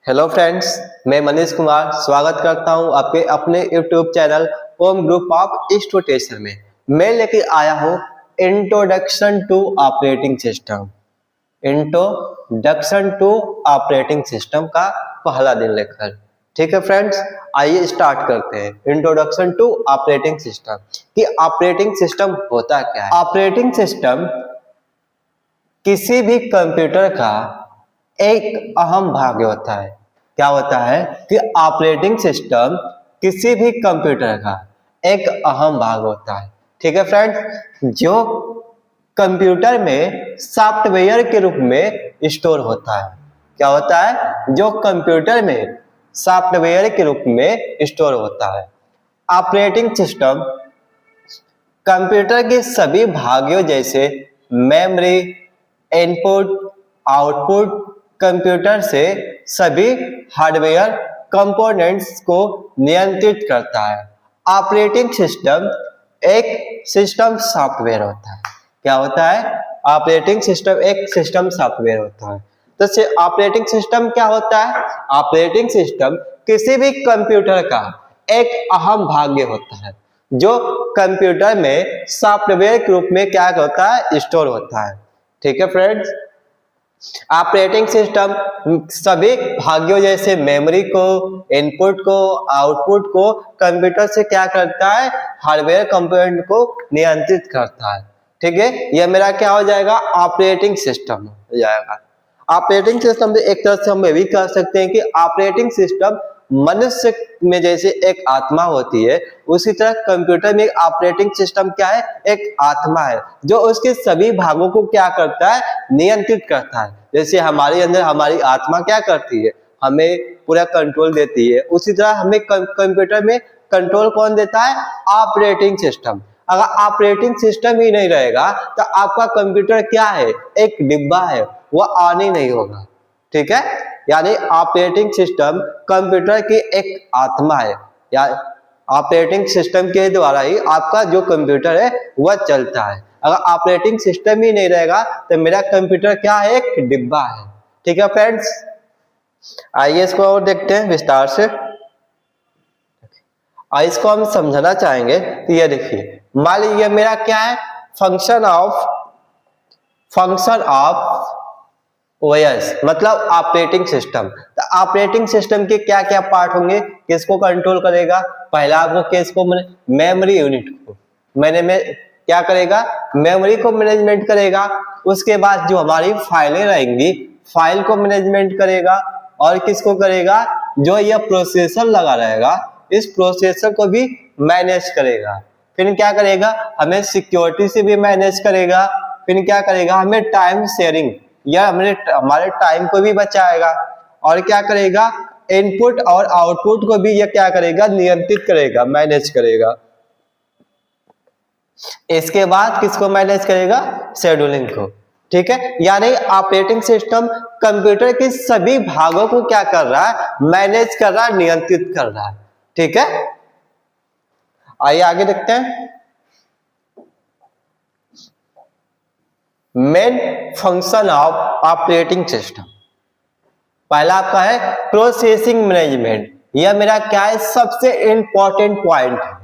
Hello friends, मैं मनीष कुमार स्वागत करता हूं आपके अपने YouTube channel home group of students में। मैं लेके आया हूं introduction to operating system. Introduction to operating system का पहला दिन लेकर। ठीक है फ्रेंड्स, आइए स्टार्ट करते हैं। इंट्रोडक्शन टू ऑपरेटिंग सिस्टम कि ऑपरेटिंग सिस्टम होता क्या है। ऑपरेटिंग सिस्टम किसी भी कंप्यूटर का एक अहम भाग होता है। क्या होता है कि ऑपरेटिंग सिस्टम किसी भी कंप्यूटर का एक अहम भाग होता है। ठीक है फ्रेंड्स, जो कंप्यूटर में सॉफ्टवेयर के रूप में स्टोर होता है। क्या होता है? जो कंप्यूटर में सॉफ्टवेयर के रूप में स्टोर होता है। ऑपरेटिंग सिस्टम कंप्यूटर के सभी भागों जैसे मेमोरी, इनपुट, आउटपुट, कंप्यूटर से सभी हार्डवेयर कंपोनेंट्स को नियंत्रित करता है। ऑपरेटिंग सिस्टम एक सिस्टम सॉफ्टवेयर होता है। क्या होता है? ऑपरेटिंग सिस्टम एक सिस्टम सॉफ्टवेयर होता है। तो ऑपरेटिंग सिस्टम क्या होता है? ऑपरेटिंग सिस्टम किसी भी कंप्यूटर का एक अहम भाग होता है जो कंप्यूटर में सॉफ्टवेयर के रूप में क्या होता है? स्टोर होता है। ठीक है फ्रेंड्स, ऑपरेटिंग सिस्टम सभी भागों जैसे मेमोरी को, इनपुट को, आउटपुट को कंप्यूटर से क्या करता है? हार्डवेयर कंपोनेंट को नियंत्रित करता है। ठीक है, यह मेरा क्या हो जाएगा? ऑपरेटिंग सिस्टम हो जाएगा। ऑपरेटिंग सिस्टम से एक तरह से हम ये भी कह सकते हैं कि ऑपरेटिंग सिस्टम मनुष्य में जैसे एक आत्मा होती है, उसी तरह कंप्यूटर में ऑपरेटिंग सिस्टम क्या है? एक आत्मा है जो उसके सभी भागों को क्या करता है? नियंत्रित करता है। जैसे हमारे अंदर हमारी आत्मा क्या करती है? हमें पूरा कंट्रोल देती है। उसी तरह हमें कंप्यूटर में कंट्रोल कौन देता है? Operating system. अगर ऑपरेटिंग सिस्टम ही नहीं रहेगा तो आपका कंप्यूटर क्या है? एक डिब्बा है, वह ऑन ही नहीं होगा। ठीक है, यानी ऑपरेटिंग सिस्टम कंप्यूटर की एक आत्मा है, या ऑपरेटिंग सिस्टम के द्वारा ही आपका जो कंप्यूटर है वह चलता है। अगर ऑपरेटिंग सिस्टम ही नहीं रहेगा तो मेरा कंप्यूटर क्या है? एक डिब्बा है। ठीक है फ्रेंड्स, आइए इसको और देखते हैं विस्तार से। इसको हम समझना चाहेंगे तो ये देखिए, मान लीजिए मेरा क्या है? फंक्शन ऑफ ओएस मतलब ऑपरेटिंग सिस्टम। तो ऑपरेटिंग सिस्टम के क्या क्या पार्ट होंगे? किसको कंट्रोल करेगा? पहला आपको किसको? मेमोरी यूनिट को क्या करेगा? मेमोरी को मैनेजमेंट करेगा। उसके बाद जो हमारी फाइलें रहेंगी, फाइल को मैनेजमेंट करेगा। और किसको करेगा? जो यह प्रोसेसर लगा रहेगा, इस प्रोसेसर को भी मैनेज करेगा। फिर क्या करेगा? हमें सिक्योरिटी से भी मैनेज करेगा। फिर क्या करेगा? हमें टाइम शेयरिंग या हमारे टाइम को भी बचाएगा। और क्या करेगा? इनपुट और आउटपुट को भी यह क्या करेगा? नियंत्रित करेगा, मैनेज करेगा। इसके बाद किसको मैनेज करेगा? शेड्यूलिंग को। ठीक है, यानी ऑपरेटिंग सिस्टम कंप्यूटर के सभी भागों को क्या कर रहा है? मैनेज कर रहा है, नियंत्रित कर रहा है। ठीक है, आइए आगे देखते हैं। Main function of operating system, पहला आपका है प्रोसेसिंग मैनेजमेंट। यह मेरा क्या है? सबसे इंपॉर्टेंट पॉइंट है।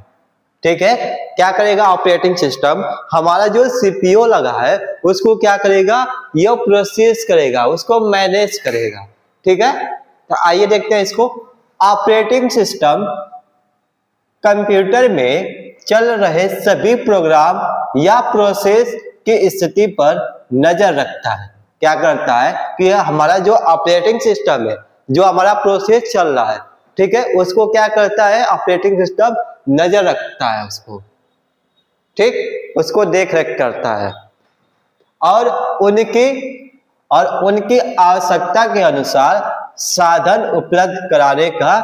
ठीक है, क्या करेगा ऑपरेटिंग सिस्टम? हमारा जो सीपीयू लगा है उसको क्या करेगा? यह प्रोसेस करेगा, उसको मैनेज करेगा। ठीक है, तो आइए देखते हैं इसको। ऑपरेटिंग सिस्टम कंप्यूटर में चल रहे सभी प्रोग्राम या प्रोसेस की स्थिति पर नजर रखता है। क्या करता है कि हमारा जो ऑपरेटिंग सिस्टम है, जो हमारा प्रोसेस चल रहा है, ठीक है, उसको क्या करता है? ऑपरेटिंग सिस्टम नजर रखता है उसको। ठीक, उसको देख रेख करता है और उनकी आवश्यकता के अनुसार साधन उपलब्ध कराने का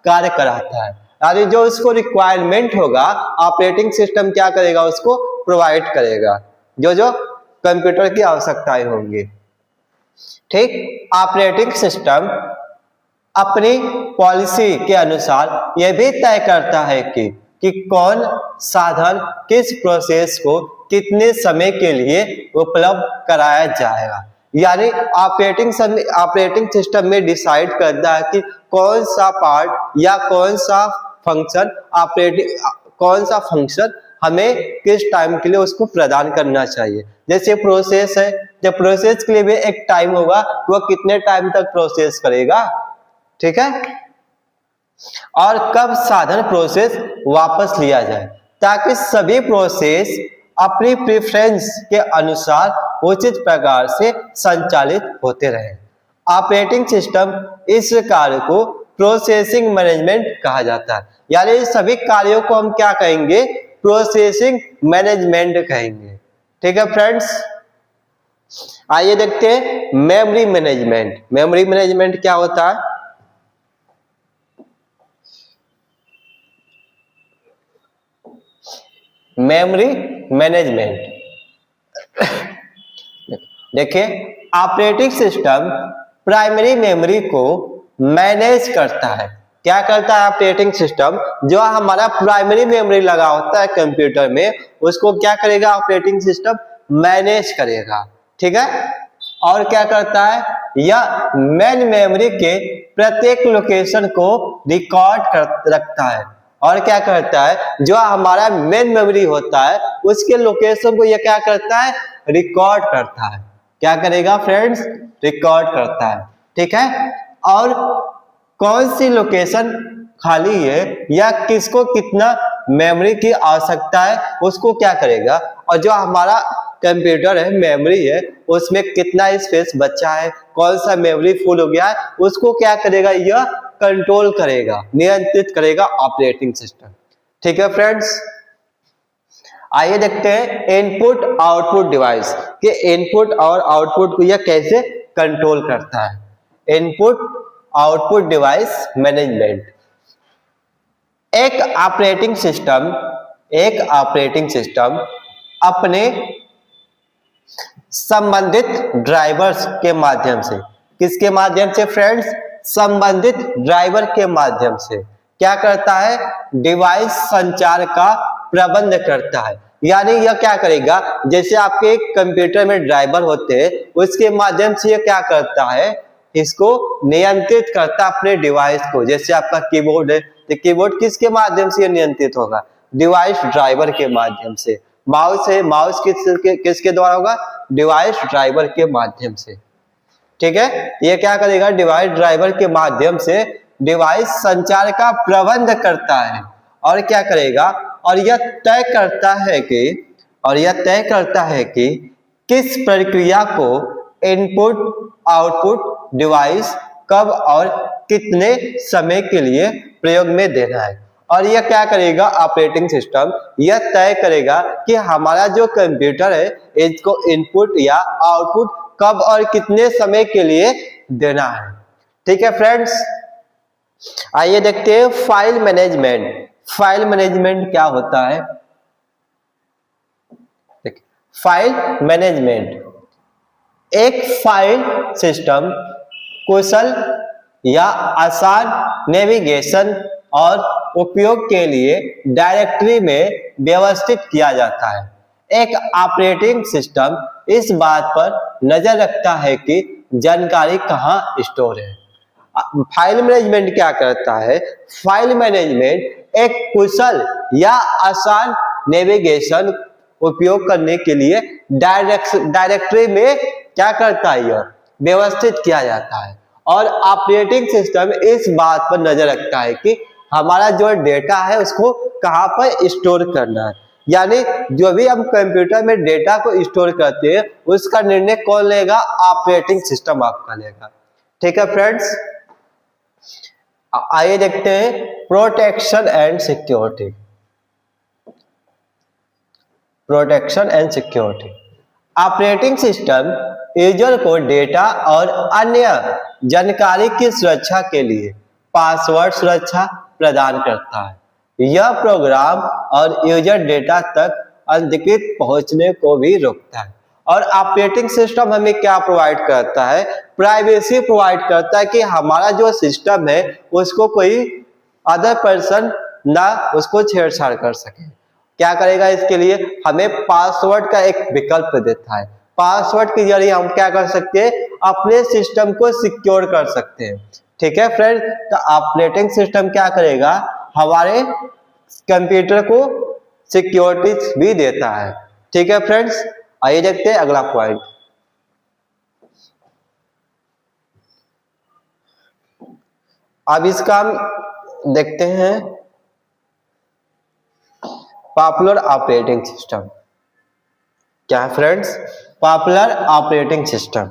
कार्य कराता है। यानी जो उसको रिक्वायरमेंट होगा, ऑपरेटिंग सिस्टम क्या करेगा? उसको प्रोवाइड करेगा, जो कंप्यूटर की आवश्यकताएं होंगी। ठीक, ऑपरेटिंग सिस्टम अपनी पॉलिसी के अनुसार यह भी तय करता है कि कौन साधन किस प्रोसेस को कितने समय के लिए उपलब्ध कराया जाएगा। यानी ऑपरेटिंग सिस्टम में डिसाइड करता है कि कौन सा पार्ट या कौन सा फंक्शन हमें किस टाइम के लिए उसको प्रदान करना चाहिए। जैसे प्रोसेस है, जब प्रोसेस के लिए भी एक टाइम होगा, वो कितने टाइम तक प्रोसेस करेगा, ठीक है। और कब साधन प्रोसेस वापस लिया जाए, ताकि सभी प्रोसेस अपनी प्रेफरेंस के अनुसार उचित प्रकार से संचालित होते रहे। ऑपरेटिंग सिस्टम इस कार्य को प्रोसेसिंग मैनेजमेंट कहा जाता है, यानी सभी कार्यों को हम क्या कहेंगे, प्रोसेसिंग मैनेजमेंट कहेंगे, ठीक है फ्रेंड्स। आइए देखते हैं मेमोरी मैनेजमेंट। मेमोरी मैनेजमेंट क्या होता है? मेमोरी मैनेजमेंट देखिए, ऑपरेटिंग सिस्टम प्राइमरी मेमोरी को मैनेज करता है। क्या करता है ऑपरेटिंग सिस्टम? जो हमारा प्राइमरी मेमोरी लगा होता है कंप्यूटर में, उसको क्या करेगा ऑपरेटिंग सिस्टम? मैनेज करेगा, ठीक है। और क्या करता है? यह मेन मेमोरी के प्रत्येक लोकेशन को रिकॉर्ड कर रखता है। और क्या करता है? जो हमारा मेन मेमोरी होता है उसके लोकेशन को यह क्या करता है? रिकॉर्ड करता है। क्या करेगा फ्रेंड्स? रिकॉर्ड करता है, ठीक है। और कौन सी लोकेशन खाली है या किसको कितना मेमोरी की आवश्यकता है, उसको क्या करेगा। और जो हमारा कंप्यूटर है, मेमोरी है, उसमें कितना स्पेस बचा है, कौन सा मेमोरी फुल हो गया है, उसको क्या करेगा? यह कंट्रोल करेगा, नियंत्रित करेगा ऑपरेटिंग सिस्टम, ठीक है फ्रेंड्स। आइए देखते हैं इनपुट आउटपुट डिवाइस के इनपुट और आउटपुट को यह कैसे कंट्रोल करता है। Input output device management. एक ऑपरेटिंग सिस्टम अपने संबंधित ड्राइवर्स के माध्यम से, किसके माध्यम से फ्रेंड्स? संबंधित ड्राइवर के माध्यम से क्या करता है? डिवाइस संचार का प्रबंध करता है। यानी यह क्या करेगा? जैसे आपके एक कंप्यूटर में ड्राइवर होते हैं, उसके माध्यम से यह क्या करता है? इसको नियंत्रित करता अपने डिवाइस को। जैसे आपका कीबोर्ड है, तो कीबोर्ड किसके माध्यम से नियंत्रित होगा? डिवाइस ड्राइवर के माध्यम से। माउस है, माउस किसके द्वारा होगा? डिवाइस ड्राइवर के माध्यम से, ठीक है। ये क्या करेगा? डिवाइस ड्राइवर के माध्यम से डिवाइस संचार का प्रबंध करता है। और क्या करेगा? और यह तय करता है कि किस प्रक्रिया को इनपुट आउटपुट डिवाइस कब और कितने समय के लिए प्रयोग में देना है। और यह क्या करेगा ऑपरेटिंग सिस्टम? यह तय करेगा कि हमारा जो कंप्यूटर है, इसको इनपुट या आउटपुट कब और कितने समय के लिए देना है, ठीक है फ्रेंड्स। आइए देखते हैं फाइल मैनेजमेंट। फाइल मैनेजमेंट क्या होता है? फाइल मैनेजमेंट एक फाइल सिस्टम कुशल या आसान नेविगेशन और उपयोग के लिए डायरेक्टरी में व्यवस्थित किया जाता है। एक ऑपरेटिंग सिस्टम इस बात पर नजर रखता है कि जानकारी कहाँ स्टोर है। फाइल मैनेजमेंट क्या करता है? फाइल मैनेजमेंट एक कुशल या आसान नेविगेशन उपयोग करने के लिए डायरेक्टरी में क्या करता है? यह व्यवस्थित किया जाता है। और ऑपरेटिंग सिस्टम इस बात पर नजर रखता है कि हमारा जो डेटा है उसको कहाँ पर स्टोर करना है। यानी जो भी हम कंप्यूटर में डेटा को स्टोर करते हैं, उसका निर्णय कौन लेगा? ऑपरेटिंग सिस्टम आपका लेगा, ठीक है फ्रेंड्स। आइए देखते हैं protection and security. Protection and security. Operating system user को डेटा और अन्य जानकारी की सुरक्षा के लिए पासवर्ड सुरक्षा प्रदान करता है। यह प्रोग्राम और यूजर डेटा तक अनधिकृत पहुंचने को भी रोकता है। और ऑपरेटिंग सिस्टम हमें क्या प्रोवाइड करता है? प्राइवेसी प्रोवाइड करता है कि हमारा जो सिस्टम है उसको कोई अदर पर्सन ना उसको छेड़छाड़ कर सके। क्या करेगा? इसके लिए हमें पासवर्ड का एक विकल्प देता है। पासवर्ड के जरिए हम क्या कर सकते हैं, अपने सिस्टम को सिक्योर कर सकते हैं। ठीक है फ्रेंड, तो ऑपरेटिंग सिस्टम क्या करेगा, हमारे कंप्यूटर को सिक्योरिटी भी देता है। ठीक है फ्रेंड्स, आइए देखते हैं अगला पॉइंट। अब इसका हम देखते हैं पॉपुलर ऑपरेटिंग सिस्टम। क्या है friends, popular operating system.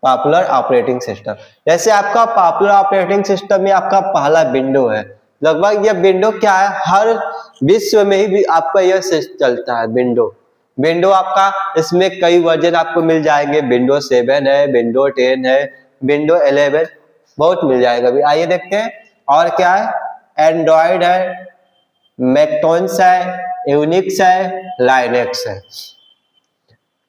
Popular operating system, जैसे आपका पॉपुलर ऑपरेटिंग सिस्टम में आपका पहला विंडो है। लगभग यह विंडो क्या है, हर विश्व में ही आपका यह चलता है विंडो आपका, इसमें कई वर्जन आपको मिल जाएंगे। विंडो 7 है, विंडो 10 है, विंडो 11 बहुत मिल जाएगा। अभी आइए देखते हैं और क्या है, एंड्रॉयड है, मैकटोन्स है, यूनिक्स है, लाइनेक्स है।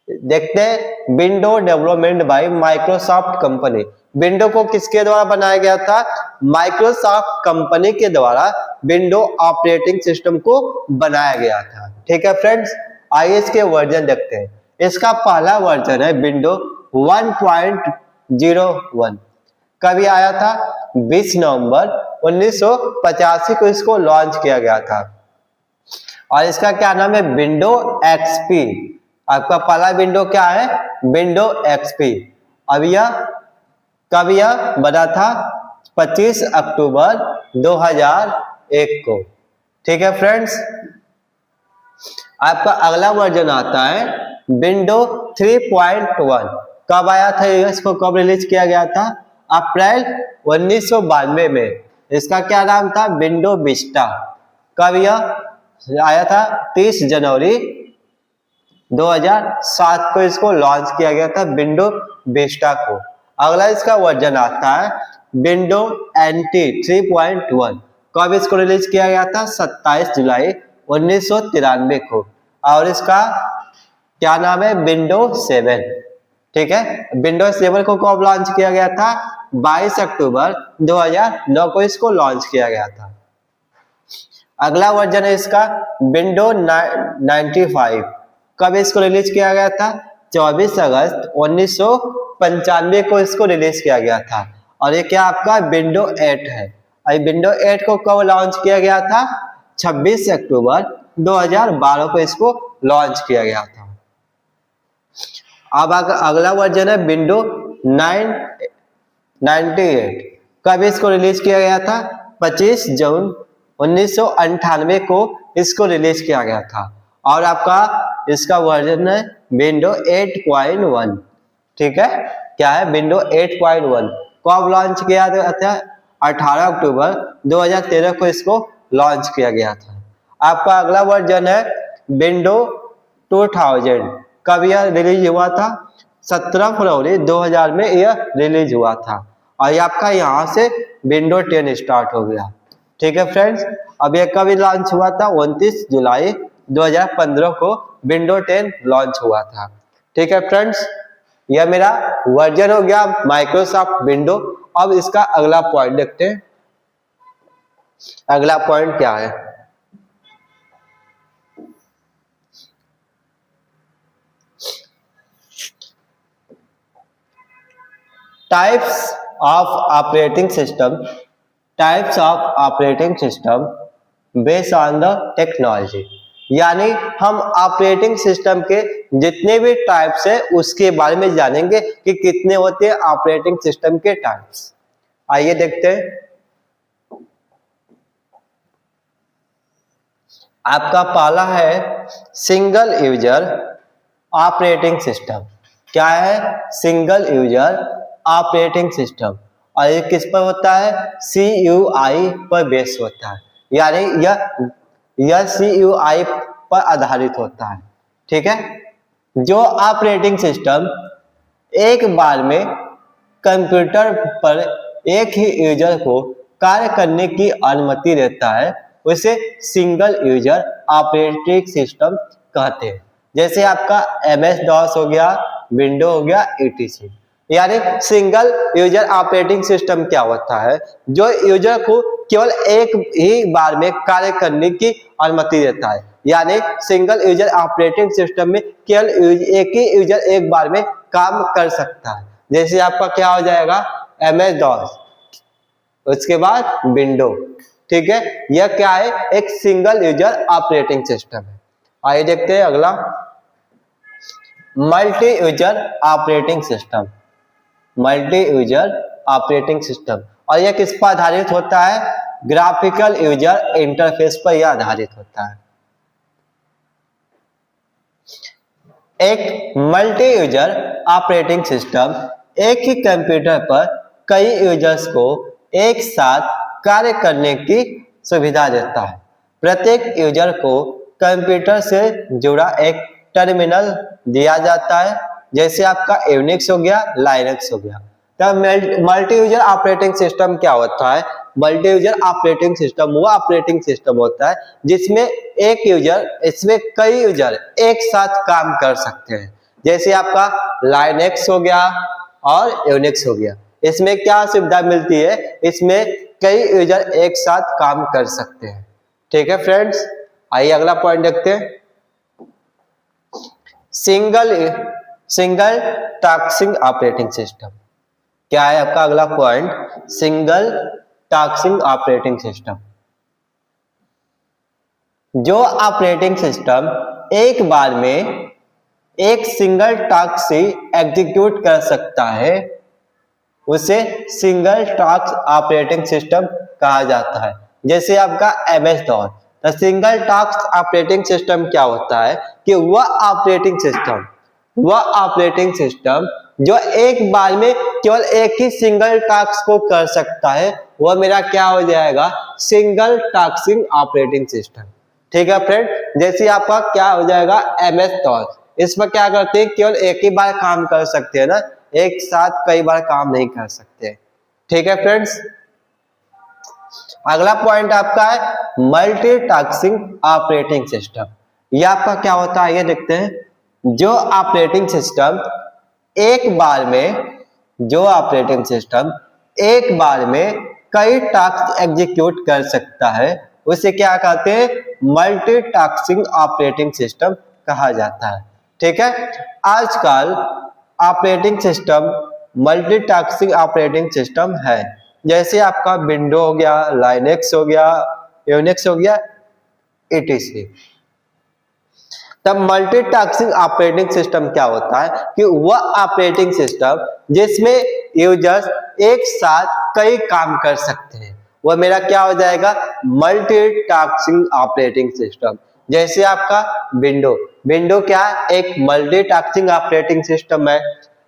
देखते हैं window development bye Microsoft company. Window को किसके द्वारा बनाया गया था, माइक्रोसॉफ्ट कंपनी के द्वारा विंडो ऑपरेटिंग सिस्टम को बनाया गया था। ठीक है फ्रेंड्स, आइए इसके वर्जन देखते हैं। इसका पहला वर्जन है विंडो 1.01। कभी आया था, 20 नवंबर 1985 को इसको लॉन्च किया गया था। और इसका क्या नाम है, विंडो एक्सपी। आपका पहला विंडो क्या है, विंडो एक्सपी। अब यह कब यह बना था, 25 अक्टूबर 2001 को। ठीक है फ्रेंड्स, आपका अगला वर्जन आता है विंडो 3.1। कब आया था, इसको कब रिलीज किया गया था, अप्रैल 1992 में। इसका क्या नाम था, विंडो विस्टा। कब यह आया था, 30 जनवरी 2007 को इसको लॉन्च किया गया था, विंडो विस्टा को। अगला इसका वर्जन आता है विंडो एनटी 3.1। कब इसको रिलीज किया गया था, 27 जुलाई 1993 को। और इसका क्या नाम है, विंडो 7। ठीक है, विंडो 7 को कब लॉन्च किया गया था, 22 अक्टूबर 2009 को इसको लॉन्च किया गया था। अगला वर्जन है इसका विंडो 95। कब इसको रिलीज किया गया था, 24 अगस्त 1995 को इसको रिलीज किया गया था। और ये क्या आपका विंडो 8 है। विंडो 8 को कब लॉन्च किया गया था, 26 अक्टूबर 2012 को इसको लॉन्च किया गया था। अब अगला वर्जन है विंडो 98। कब इसको रिलीज किया गया था, 25 जून 1998 को इसको रिलीज किया गया था। और आपका इसका वर्जन है विंडो 8.1। ठीक है, क्या है, विंडो 8.1। कब लॉन्च किया था, 18 अक्टूबर 2013 को इसको लॉन्च किया गया था। आपका अगला वर्जन है विंडो 2000। कब यह रिलीज हुआ था, 17 फरवरी 2000 में यह रिलीज हुआ था। और आपका यहाँ से विंडो 10 स्टार्ट हो गया। ठीक है फ्रेंड्स, अब यह कभी लॉन्च हुआ था, 29 जुलाई 2015 को विंडो 10 लॉन्च हुआ था। ठीक है फ्रेंड्स, यह मेरा वर्जन हो गया माइक्रोसॉफ्ट विंडो। अब इसका अगला पॉइंट देखते हैं। अगला पॉइंट क्या है, types of operating system. Types of operating system based on the technology. यानी हम ऑपरेटिंग सिस्टम के जितने भी टाइप्स है उसके बारे में जानेंगे कि कितने होते हैं ऑपरेटिंग सिस्टम के टाइप्स। आइए देखते हैं। आपका पहला है सिंगल यूजर ऑपरेटिंग सिस्टम। क्या है, सिंगल यूजर ऑपरेटिंग सिस्टम। और ये किस पर होता है, CUI पर बेस होता है। यानी यह CUI पर आधारित होता है। ठीक है, जो ऑपरेटिंग सिस्टम एक बार में कंप्यूटर पर एक ही यूजर को कार्य करने की अनुमति देता है उसे सिंगल यूजर ऑपरेटिंग सिस्टम कहते हैं। जैसे आपका MS-DOS हो गया, विंडो हो गया, etc। यानी सिंगल यूजर ऑपरेटिंग सिस्टम क्या होता है, जो यूजर को केवल एक ही बार में कार्य करने की अनुमति देता है। यानी सिंगल यूजर ऑपरेटिंग सिस्टम में केवल एक ही यूजर एक बार में काम कर सकता है। जैसे आपका क्या हो जाएगा, MS DOS, उसके बाद विंडो, ठीक है। यह क्या है, एक सिंगल यूजर ऑपरेटिंग सिस्टम है। आइए देखते हैं अगला, multi user operating system. Multi user operating system, और यह किस पर आधारित होता है, ग्राफिकल यूजर इंटरफेस पर यह आधारित होता है। एक मल्टी यूजर ऑपरेटिंग सिस्टम एक ही कंप्यूटर पर कई यूजर्स को एक साथ कार्य करने की सुविधा देता है। प्रत्येक यूजर को कंप्यूटर से जुड़ा एक टर्मिनल दिया जाता है, जैसे आपका यूनिक्स हो गया, लाइनक्स हो गया। तब मल्टी यूजर ऑपरेटिंग सिस्टम क्या होता है, मल्टी यूजर ऑपरेटिंग सिस्टम वो ऑपरेटिंग सिस्टम होता है जिसमें एक यूजर, इसमें कई यूजर एक साथ काम कर सकते हैं। जैसे आपका लाइनक्स हो गया और यूनिक्स हो गया, इसमें क्या सुविधा मिलती है, इसमें कई यूजर एक साथ काम कर सकते हैं। ठीक है फ्रेंड्स, आइए अगला पॉइंट देखते हैं, सिंगल टास्किंग ऑपरेटिंग सिस्टम। क्या है आपका अगला point, single tasking operating system. जो ऑपरेटिंग सिस्टम एक बार में एक सिंगल टास्क से एग्जीक्यूट कर सकता है उसे सिंगल टास्क ऑपरेटिंग सिस्टम कहा जाता है। जैसे आपका MS DOS, तो सिंगल टास्क ऑपरेटिंग सिस्टम क्या होता है कि वह ऑपरेटिंग सिस्टम जो एक बार में केवल एक ही सिंगल टास्क को कर सकता है, वह मेरा क्या हो जाएगा, सिंगल टास्किंग ऑपरेटिंग सिस्टम। ठीक है फ्रेंड, जैसे आपका क्या हो जाएगा, MS DOS, इसमें क्या करते हैं, केवल एक ही बार काम कर सकते हैं ना, एक साथ कई बार काम नहीं कर सकते। ठीक है फ्रेंड्स, अगला पॉइंट आपका है मल्टीटास्किंग ऑपरेटिंग सिस्टम। यह आपका क्या होता है, ये देखते हैं, जो ऑपरेटिंग सिस्टम एक बार में कई टास्क एग्जीक्यूट कर सकता है उसे क्या कहते हैं, मल्टीटास्किंग ऑपरेटिंग सिस्टम कहा जाता है। ठीक है, आजकल operating system multitasking operating system है, जैसे आपका विंडो हो गया, लाइनक्स हो गया, यूनिक्स हो गया, etc। तब मल्टीटास्किंग ऑपरेटिंग सिस्टम क्या होता है कि वह ऑपरेटिंग सिस्टम जिसमें यूजर्स एक साथ कई काम कर सकते हैं, वह मेरा क्या हो जाएगा, मल्टीटास्किंग ऑपरेटिंग सिस्टम। जैसे आपका विंडो क्या है, एक मल्टीटास्किंग ऑपरेटिंग सिस्टम है,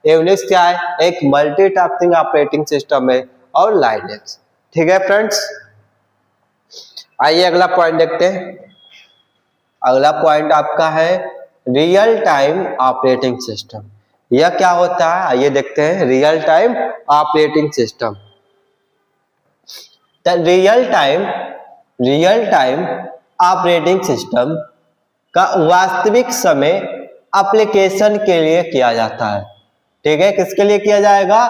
यूनिक्स क्या है, एक मल्टीटास्किंग ऑपरेटिंग सिस्टम है, और लाइनक्स। ठीक है फ्रेंड्स, आइए अगला पॉइंट देखते हैं। अगला पॉइंट आपका है रियल टाइम ऑपरेटिंग सिस्टम। यह क्या होता है, आइए देखते हैं, real time operating system. Real time operating system का वास्तविक समय एप्लीकेशन के लिए किया जाता है। ठीक है, किसके लिए किया जाएगा,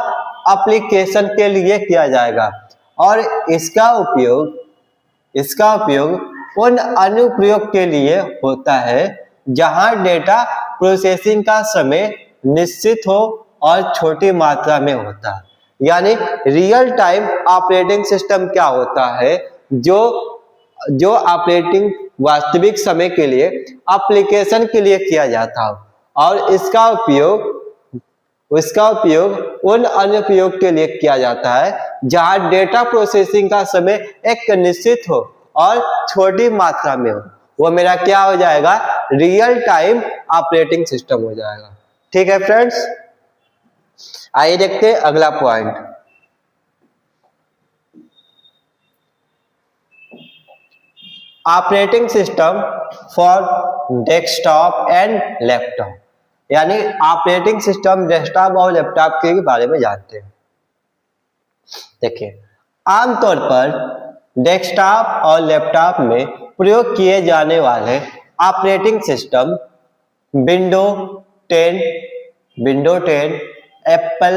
एप्लीकेशन के लिए किया जाएगा, और इसका उपयोग उन अनुप्रयोग के लिए होता है जहां डेटा प्रोसेसिंग का समय निश्चित हो और छोटी मात्रा में होता है। यानी रियल टाइम ऑपरेटिंग सिस्टम क्या होता है, जो ऑपरेटिंग वास्तविक समय के लिए एप्लीकेशन के लिए किया जाता है, और इसका उपयोग उन अनुप्रयोग के लिए किया जाता है जहां डेटा प्रोसेसिंग का समय एक निश्चित हो और छोटी मात्रा में हो, वो मेरा क्या हो जाएगा, रियल टाइम ऑपरेटिंग सिस्टम हो जाएगा। ठीक है फ्रेंड्स, आइए देखते हैं अगला point, operating system for desktop and laptop. यानी ऑपरेटिंग सिस्टम डेस्कटॉप और लैपटॉप के बारे में जानते हैं। देखिए, आमतौर पर डेस्कटॉप और लैपटॉप में प्रयोग किए जाने वाले operating system window 10, Apple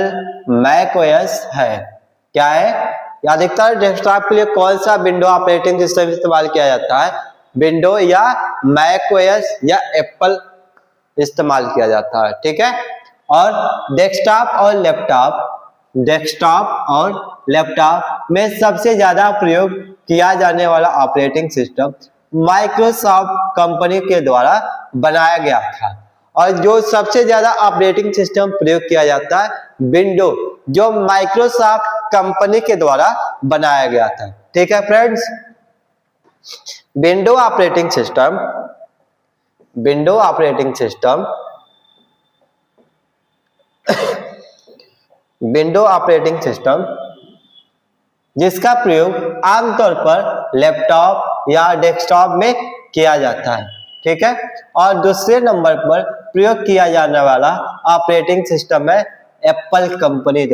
macOS है। क्या है, अधिकतर डेस्कटॉप के लिए कौन सा विंडो ऑपरेटिंग सिस्टम इस्तेमाल किया जाता है, विंडो या मैक ओएस या एप्पल इस्तेमाल किया जाता है, ठीक है। और डेस्कटॉप और लैपटॉप में सबसे ज्यादा प्रयोग किया जाने वाला ऑपरेटिंग सिस्टम माइक्रोसॉफ्ट कंपनी के द्वारा बनाया गया था। और जो सबसे ज्यादा ऑपरेटिंग सिस्टम प्रयोग किया जाता है विंडो, जो माइक्रोसॉफ्ट कंपनी के द्वारा बनाया गया था, ठीक है फ्रेंड्स। विंडो ऑपरेटिंग सिस्टम जिसका प्रयोग आमतौर पर लैपटॉप या डेस्कटॉप में किया जाता है, ठीक है। और दूसरे नंबर पर प्रयोग किया जाने वाला ऑपरेटिंग सिस्टम है एप्पल कंपनी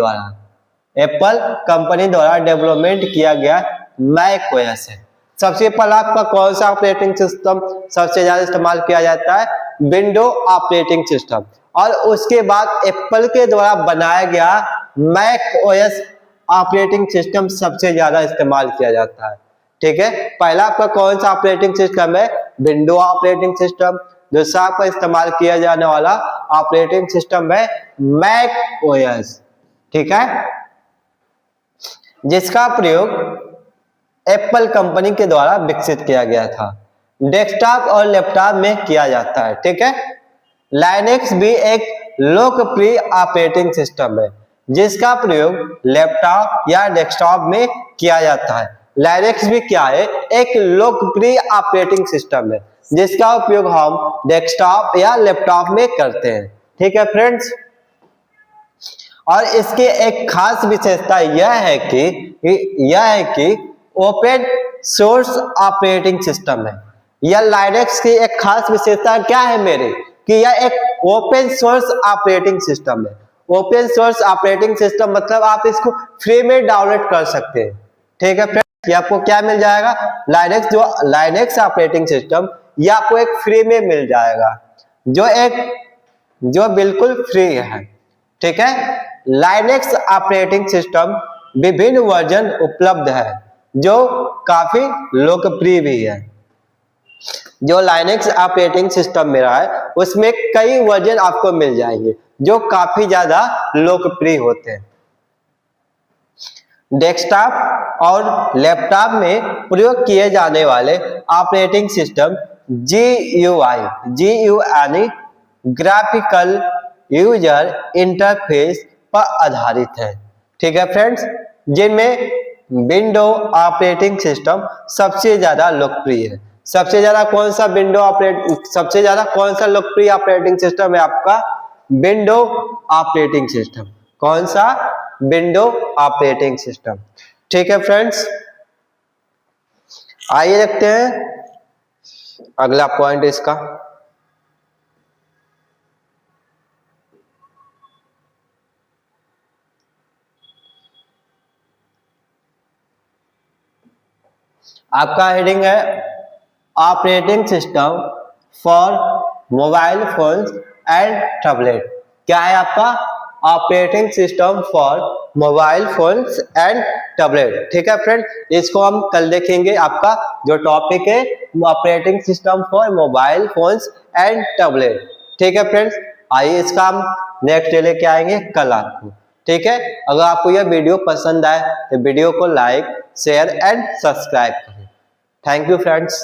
द्वारा डेवलपमेंट किया गया मैक ओएस है। सबसे पहला आपका कौन सा ऑपरेटिंग सिस्टम सबसे ज्यादा इस्तेमाल किया जाता है? Window operating system. और उसके बाद एप्पल के द्वारा बनाया गया मैक ओएस ऑपरेटिंग सिस्टम सबसे ज्यादा इस्तेमाल किया जाता है, ठीक है। पहला आपका कौन सा ऑपरेटिंग सिस्टम है? Window operating system. दूसरा आपका इस्तेमाल किया जाने वाला ऑपरेटिंग सिस्टम है मैक ओएस, ठीक है, जिसका प्रयोग एप्पल कंपनी के द्वारा विकसित किया गया था। डेस्कटॉप और लैपटॉप में किया जाता है, ठीक है। लाइनेक्स भी एक लोकप्रिय ऑपरेटिंग सिस्टम है जिसका प्रयोग लैपटॉप या डेस्कटॉप में किया जाता है। लाइनेक्स भी क्या है? एक लोकप्रिय ऑपरेटिंग सिस्टम है जिसका उपयोग हम डेस्कटॉप या लैपटॉप में करते हैं, ठीक है फ्रेंड्स। और इसकी एक खास विशेषता यह है कि ओपन सोर्स ऑपरेटिंग सिस्टम है। यह लाइनेक्स की एक खास विशेषता क्या है मेरे, कि यह एक ओपन सोर्स ऑपरेटिंग सिस्टम है। ओपन सोर्स ऑपरेटिंग सिस्टम मतलब आप इसको फ्री में डाउनलोड कर सकते हैं, ठीक है फ्रेंड्स। ये आपको क्या मिल जाएगा? लाइनेक्स ऑपरेटिंग सिस्टम ये आपको एक फ्री में मिल जाएगा, जो बिल्कुल फ्री है, ठीक है। लाइनेक्स ऑपरेटिंग सिस्टम विभिन्न वर्जन उपलब्ध है जो काफी लोकप्रिय भी है। जो लाइनेक्स ऑपरेटिंग सिस्टम मेरा है उसमें कई वर्जन आपको मिल जाएंगे जो काफी ज्यादा लोकप्रिय होते हैं। डेस्कटॉप और लैपटॉप में प्रयोग किए जाने वाले ऑपरेटिंग सिस्टम GUI यानी ग्राफिकल यूजर इंटरफेस पर आधारित है, ठीक है फ्रेंड्स, जिनमें विंडो ऑपरेटिंग सिस्टम सबसे ज्यादा लोकप्रिय है। सबसे ज्यादा कौन सा लोकप्रिय ऑपरेटिंग सिस्टम है आपका? Window operating system. कौन सा? विंडो ऑपरेटिंग सिस्टम, ठीक है फ्रेंड्स। आइए देखते हैं अगला पॉइंट इसका। आपका हेडिंग है operating system for mobile phones and tablet. क्या है आपका? Operating system for mobile phones and tablet, ठीक है फ्रेंड। इसको हम कल देखेंगे। आपका जो टॉपिक है operating system for mobile phones and tablet, ठीक है फ्रेंड्स। आइए इसका हम नेक्स्ट डे लेके आएंगे कल आपको, ठीक है। अगर आपको यह वीडियो पसंद आए तो वीडियो को लाइक, शेयर एंड सब्सक्राइब करें। Thank you friends.